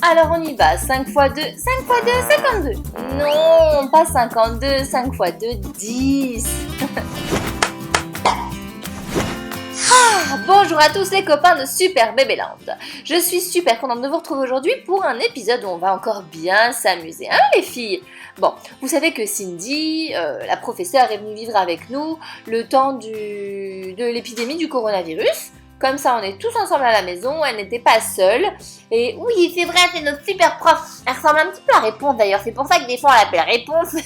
Alors on y va, 5 x 2, 5 x 2, 52. Non, pas 52, 5 x 2, 10. Bonjour à tous les copains de Super Babyland. Je suis super contente de vous retrouver aujourd'hui pour un épisode où on va encore bien s'amuser, hein les filles? Bon, vous savez que Cindy, la professeure, est venue vivre avec nous le temps de l'épidémie du coronavirus. Comme ça, on est tous ensemble à la maison, elle n'était pas seule. Et oui, c'est vrai, c'est notre super prof. Elle ressemble un petit peu à Réponse d'ailleurs, c'est pour ça que des fois on l'appelle Réponse.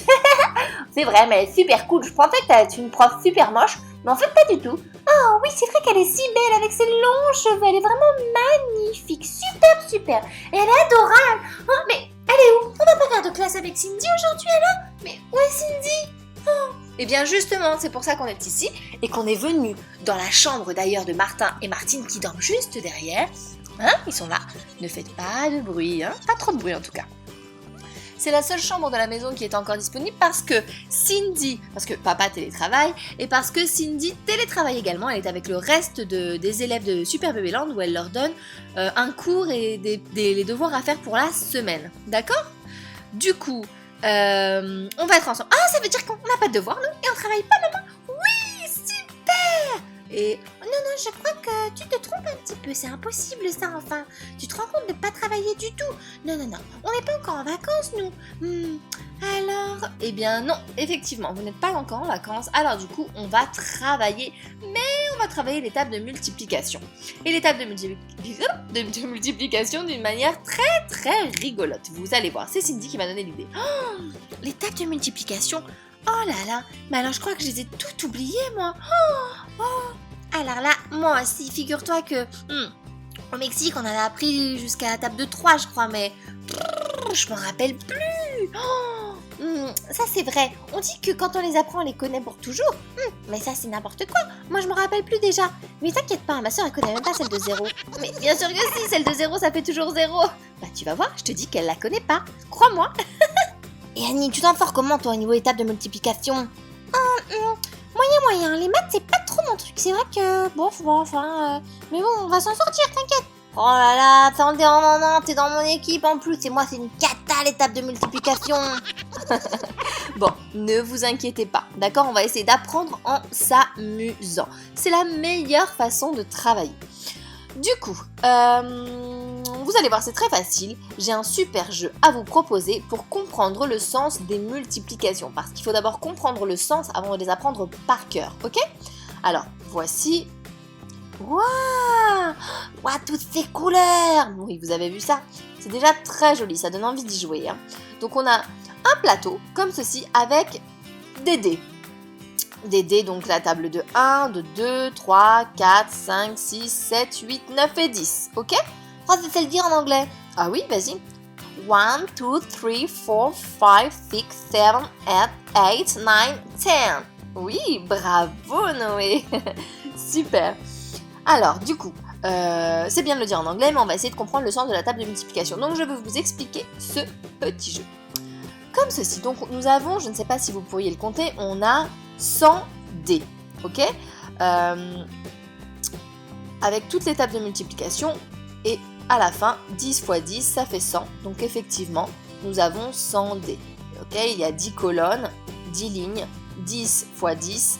C'est vrai, mais elle est super cool. Je pensais que t'allais être une prof super moche, mais en fait pas du tout. Oh oui, c'est vrai qu'elle est si belle avec ses longs cheveux, elle est vraiment magnifique, super. Et elle est adorable. Oh, mais elle est où? On va pas faire de classe avec Cindy aujourd'hui alors? Mais où est Cindy? Oh. Eh bien justement, c'est pour ça qu'on est ici et qu'on est venu dans la chambre d'ailleurs de Martin et Martine qui dorment juste derrière. Hein? Ils sont là. Ne faites pas de bruit, hein? Pas trop de bruit en tout cas. C'est la seule chambre de la maison qui est encore disponible parce que papa télétravaille et parce que Cindy télétravaille également. Elle est avec le reste des élèves de Super Babyland où elle leur donne un cours et les devoirs à faire pour la semaine. D'accord? Du coup, on va être ensemble. Ah, ça veut dire qu'on n'a pas de devoirs, nous, et on travaille pas demain? Oui, super! Et non, je crois que tu te trompes un petit peu, c'est impossible ça, enfin. Tu te rends compte de ne pas travailler du tout? Non, on n'est pas encore en vacances, nous. Alors, eh bien non, effectivement, vous n'êtes pas encore en vacances, alors du coup, on va travailler, mais on va travailler les tables de multiplication. Et les tables de multiplication d'une manière très rigolote. Vous allez voir, c'est Cindy qui m'a donné l'idée. Oh, les tables de multiplication, oh là là, mais alors je crois que je les ai toutes oubliées, moi. Oh. Alors là, moi aussi, figure-toi que au Mexique, on en a appris jusqu'à la table de 3, je crois, mais je m'en rappelle plus. Ça c'est vrai, on dit que quand on les apprend, on les connaît pour toujours. Mais ça c'est n'importe quoi, moi je me rappelle plus déjà. Mais t'inquiète pas, ma soeur elle connaît même pas celle de 0. Mais bien sûr que si, celle de 0 ça fait toujours 0. Bah tu vas voir, je te dis qu'elle la connaît pas, crois-moi. Et Annie, tu t'en sors comment toi au niveau étape de multiplication? Moyen, les maths c'est pas trop mon truc, c'est vrai que mais bon, on va s'en sortir, t'inquiète. Oh là là, non, t'es dans mon équipe en plus, et moi c'est une cata l'étape de multiplication. Bon, ne vous inquiétez pas, d'accord? On va essayer d'apprendre en s'amusant. C'est la meilleure façon de travailler. Du coup, vous allez voir, c'est très facile. J'ai un super jeu à vous proposer pour comprendre le sens des multiplications. Parce qu'il faut d'abord comprendre le sens avant de les apprendre par cœur, ok? Alors, voici... Waouh, toutes ces couleurs! Oui, vous avez vu ça? C'est déjà très joli, ça donne envie d'y jouer. Hein. Donc on a un plateau, comme ceci, avec des dés. Des dés, donc la table de 1, de 2, 3, 4, 5, 6, 7, 8, 9 et 10. Ok? Oh, c'est celle dire en anglais. Ah oui, vas-y. 1, 2, 3, 4, 5, 6, 7, 8, 9, 10. Oui, bravo Noé. Super. Alors, du coup, c'est bien de le dire en anglais, mais on va essayer de comprendre le sens de la table de multiplication. Donc, je vais vous expliquer ce petit jeu. Comme ceci. Donc, nous avons, je ne sais pas si vous pourriez le compter, on a 100 dés, ok? Avec toutes les tables de multiplication, et à la fin, 10 x 10, ça fait 100. Donc effectivement, nous avons 100 dés. Ok, il y a 10 colonnes, 10 lignes, 10 x 10,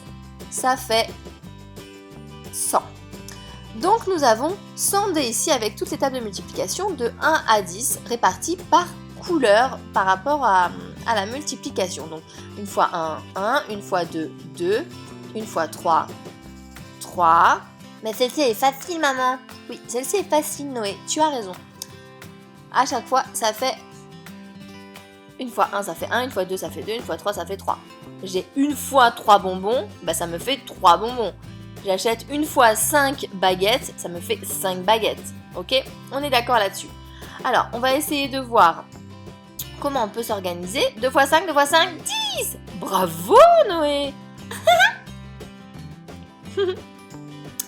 ça fait 100. Donc nous avons 100 dés ici avec toutes les tables de multiplication de 1 à 10 réparties par couleur par rapport à la multiplication. Donc une fois 1, une fois 2, 2, une fois 3, 3. Mais celle-ci est facile, maman. Oui, celle-ci est facile, Noé. Tu as raison. À chaque fois, ça fait... Une fois 1, ça fait 1. Une fois 2, ça fait 2. Une fois 3, ça fait 3. J'ai une fois 3 bonbons, bah ça me fait 3 bonbons. J'achète une fois 5 baguettes, ça me fait 5 baguettes. Ok? On est d'accord là-dessus. Alors, on va essayer de voir comment on peut s'organiser. 2 x 5, 2 x 5, 10! Bravo, Noé!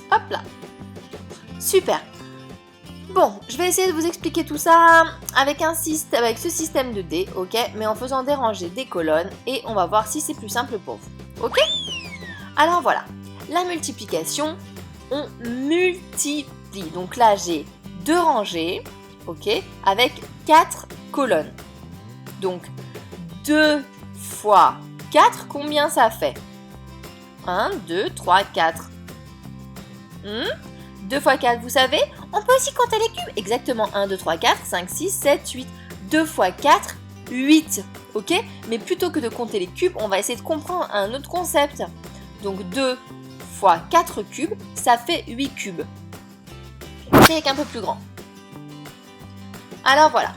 Hop là. Super. Bon, je vais essayer de vous expliquer tout ça avec ce système de dés, ok? Mais en faisant des rangées des colonnes et on va voir si c'est plus simple pour vous, ok? Alors voilà, la multiplication, on multiplie. Donc là, j'ai 2 rangées ok, avec 4 colonnes. Donc, 2 fois 4, combien ça fait? 1, 2, 3, 4. 2 fois 4, vous savez? On peut aussi compter les cubes. Exactement, 1, 2, 3, 4, 5, 6, 7, 8. 2 fois 4, 8. Ok? Mais plutôt que de compter les cubes, on va essayer de comprendre un autre concept. Donc 2 fois 4 cubes, ça fait 8 cubes. C'est avec un peu plus grand. Alors voilà.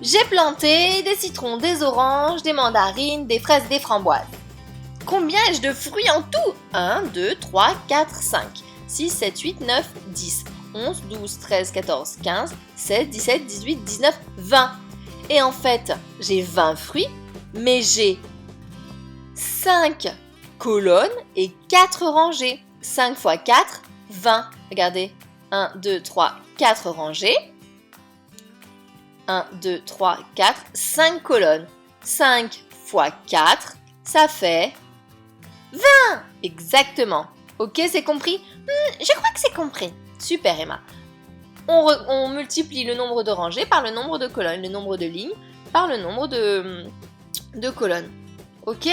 J'ai planté des citrons, des oranges, des mandarines, des fraises, des framboises. Combien ai-je de fruits en tout? 1, 2, 3, 4, 5, 6, 7, 8, 9, 10, 11, 12, 13, 14, 15, 16, 17, 18, 19, 20. Et en fait, j'ai 20 fruits, mais j'ai 5 colonnes et 4 rangées. 5 fois 4, 20. Regardez, 1, 2, 3, 4 rangées. 1, 2, 3, 4, 5 colonnes. 5 fois 4, ça fait 20. Exactement. Ok, c'est compris? Je crois que c'est compris. Super, Emma. On multiplie le nombre de rangées par le nombre de colonnes, le nombre de lignes par le nombre de colonnes. Ok?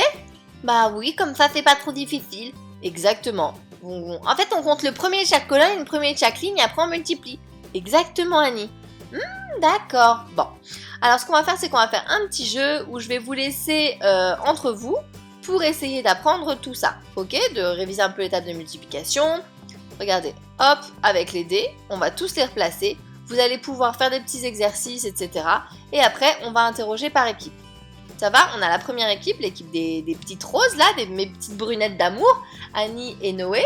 Bah oui, comme ça, c'est pas trop difficile. Exactement. En fait, on compte le premier de chaque colonne, le premier de chaque ligne, et après on multiplie. Exactement, Annie. D'accord. Bon. Alors, ce qu'on va faire, c'est qu'on va faire un petit jeu où je vais vous laisser entre vous pour essayer d'apprendre tout ça. Ok? De réviser un peu les tables de multiplication. Regardez, hop, avec les dés, on va tous les replacer. Vous allez pouvoir faire des petits exercices, etc. Et après, on va interroger par équipe. Ça va? On a la première équipe, l'équipe des petites roses, là, mes petites brunettes d'amour, Annie et Noé.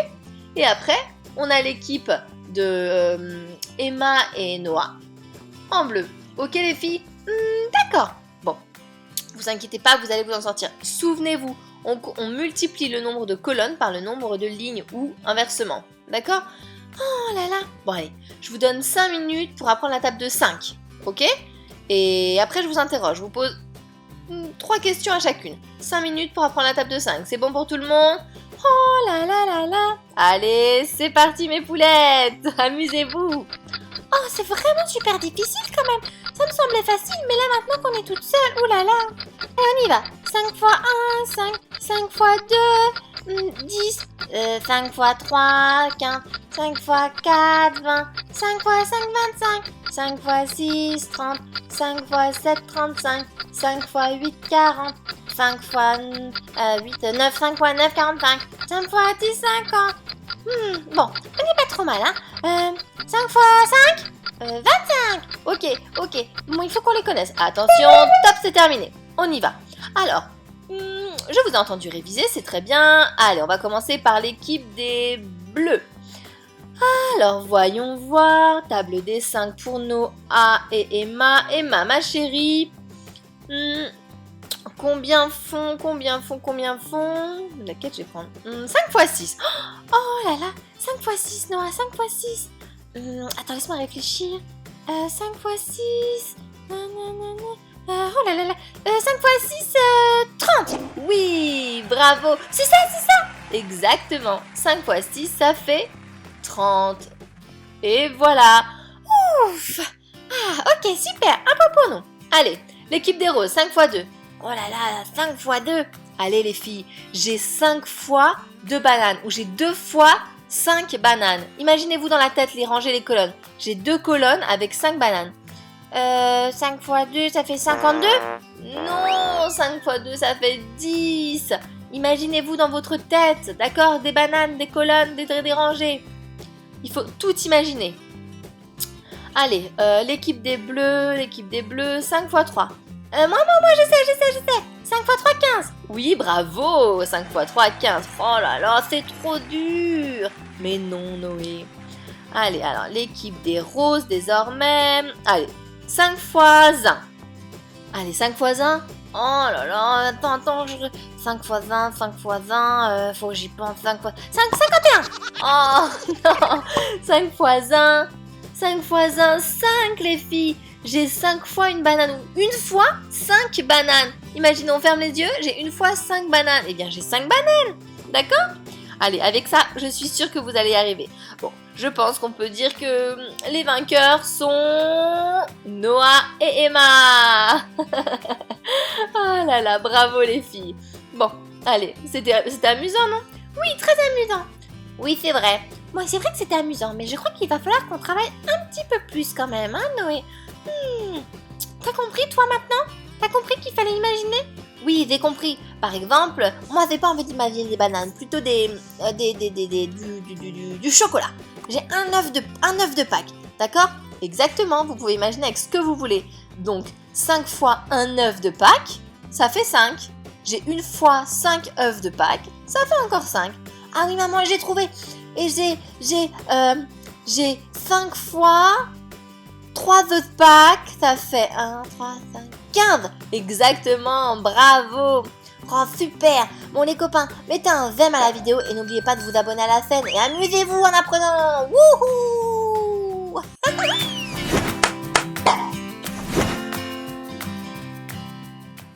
Et après, on a l'équipe de Emma et Noah, en bleu. Ok les filles? D'accord. Bon, vous inquiétez pas, vous allez vous en sortir. Souvenez-vous, on multiplie le nombre de colonnes par le nombre de lignes ou inversement. D'accord? Oh là là. Bon allez, je vous donne 5 minutes pour apprendre la table de 5. Ok? Et après je vous interroge, je vous pose 3 questions à chacune. 5 minutes pour apprendre la table de 5. C'est bon pour tout le monde? Oh là là là là. Allez, c'est parti mes poulettes. Amusez-vous. Oh, c'est vraiment super difficile quand même. Ça me semblait facile, mais là maintenant qu'on est toute seule, oulala. Et on y va. 5 fois 1, 5, 5 fois 2, 10, 5 fois 3, 15, 5 fois 4, 20, 5 fois 5, 25, 5 fois 6, 30, 5 fois 7, 35, 5 fois 8, 40, 5 fois 8, 9, 5 fois 9, 45, 5 fois 10, 50. Bon, on n'est pas trop mal, hein. 5 fois 5, 25. Ok. Bon, il faut qu'on les connaisse. Attention, top, c'est terminé. On y va. Alors, je vous ai entendu réviser, c'est très bien. Allez, on va commencer par l'équipe des bleus. Alors, voyons voir. Table des 5 pour Noah et Emma. Emma, ma chérie. Combien font laquelle je vais prendre 5 fois 6. Oh là là, 5 fois 6, Noah, 5 fois 6. Attends, laisse-moi réfléchir. 5 fois 6. Oh là là là. 5 fois 6, 30. Oui, bravo. C'est ça. Exactement. 5 fois 6, ça fait 30. Et voilà. Ouf. Ok, super. Un point pour nous. Allez, l'équipe des roses, 5 fois 2. Oh là là, 5 fois 2. Allez les filles, j'ai 5 fois 2 bananes, ou j'ai 2 fois 5 bananes. Imaginez-vous dans la tête les rangées, les colonnes. J'ai 2 colonnes avec 5 bananes. 5 fois 2, ça fait 52? Non, 5 fois 2, ça fait 10. Imaginez-vous dans votre tête, d'accord? Des bananes, des colonnes, des rangées. Il faut tout imaginer. Allez, l'équipe des bleus, 5 fois 3. Moi, je sais. 5 fois 3, 15. Oui, bravo. 5 fois 3, 15. Oh là là, c'est trop dur. Mais non, Noé. Allez, alors, l'équipe des roses, désormais. Allez, 5 fois 1. Allez, 5 fois 1. Oh là là, attends. 5 fois 1, faut que j'y pense. 5 fois... 51. Oh non. 5 fois 1. 5 fois 1, 5 les filles. J'ai 5 fois une banane, ou une fois 5 bananes. Imaginons, on ferme les yeux, j'ai une fois 5 bananes. Eh bien, j'ai 5 bananes. D'accord? Allez, avec ça, je suis sûre que vous allez y arriver. Bon, je pense qu'on peut dire que les vainqueurs sont Noah et Emma. Oh là là, bravo les filles. Bon, allez, c'était amusant, non? Oui, très amusant. Oui, c'est vrai. Moi, c'est vrai que c'était amusant, mais je crois qu'il va falloir qu'on travaille un petit peu plus quand même, hein, Noé? T'as compris, toi, maintenant? T'as compris qu'il fallait imaginer? Oui, j'ai compris. Par exemple, moi, j'ai pas envie d'imaginer des bananes, plutôt du chocolat. J'ai un œuf de Pâques, d'accord? Exactement, vous pouvez imaginer avec ce que vous voulez. Donc, 5 fois un œuf de Pâques, ça fait 5. J'ai une fois 5 œufs de Pâques, ça fait encore 5. Ah oui, maman, j'ai trouvé. Et j'ai 5 fois 3 œufs de Pâques, ça fait 1, 3, 5, 15. Exactement, bravo. Oh, super. Bon, les copains, mettez un j'aime à la vidéo et n'oubliez pas de vous abonner à la chaîne et amusez-vous en apprenant. Wouhou.